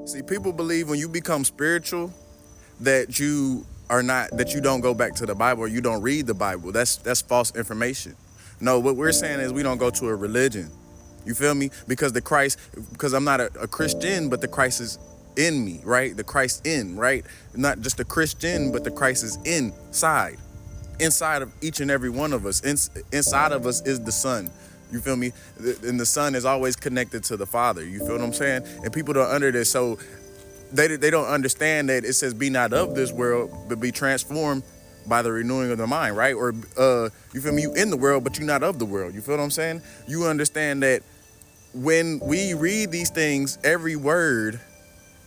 See, people believe when you become spiritual that you don't go back to the Bible or you don't read the Bible. That's false information. No, what we're saying is we don't go to a religion. You feel me? Because I'm not a Christian, but the Christ is in me, right? The Christ in, right? Not just a Christian, but the Christ is inside of each and every one of us. Inside of us is the Son. You feel me? And the Son is always connected to the Father. You feel what I'm saying? And people don't under this, so they don't understand that it says, "Be not of this world, but be transformed by the renewing of the mind," right? Or you feel me? You in the world, but you're not of the world. You feel what I'm saying? You understand that when we read these things, every word,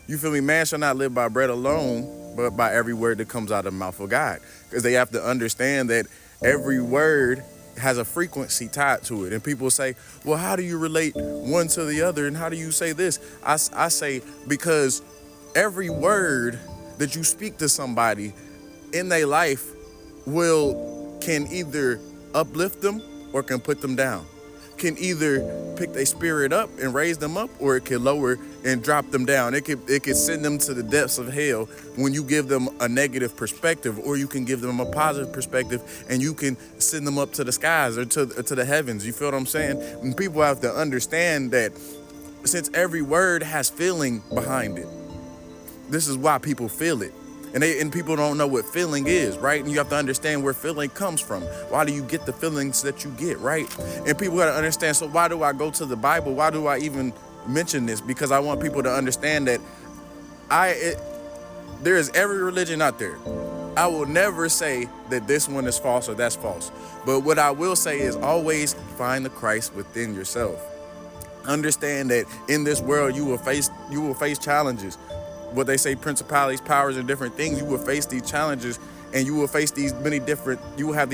you feel me? Man shall not live by bread alone, but by every word that comes out of the mouth of God. Because they have to understand that every word has a frequency tied to it. And people say, well, how do you relate one to the other? And how do you say this? I say, because every word that you speak to somebody in their life can either uplift them or can put them down. Can either pick their spirit up and raise them up, or it can lower and drop them down. It could send them to the depths of hell when you give them a negative perspective, or you can give them a positive perspective and you can send them up to the skies or to the heavens. You feel what I'm saying? And people have to understand that since every word has feeling behind it, this is why people feel it. And people don't know what feeling is, right? And you have to understand where feeling comes from. Why do you get the feelings that you get, right? And people got to understand, so why do I go to the Bible? Why do I even mention this? Because I want people to understand that there is every religion out there. I will never say that this one is false or that's false. But what I will say is always find the Christ within yourself. Understand that in this world you will face challenges. What they say, principalities, powers, and different things. You will face these challenges, and you will have these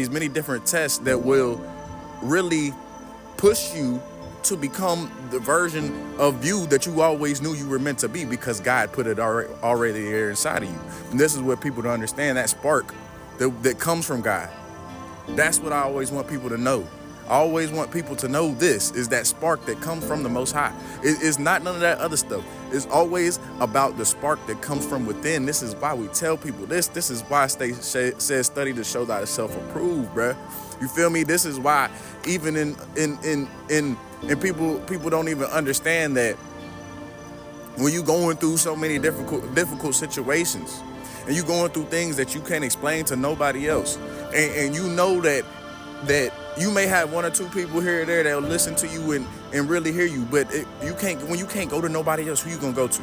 many different tests that will really push you to become the version of you that you always knew you were meant to be, because God put it already there inside of you. And this is what people don't understand, that spark that comes from God. That's what I always want people to know. I always want people to know this is that spark that comes from the Most High. It's not none of that other stuff. It's always about the spark that comes from within. This is why we tell people this. This is why it says study to show thyself approved, bruh. You feel me? This is why even in people don't even understand that when you going through so many difficult situations and you going through things that you can't explain to nobody else, and you know that you may have one or two people here or there that'll listen to you and really hear you, but when you can't go to nobody else, who you gonna go to?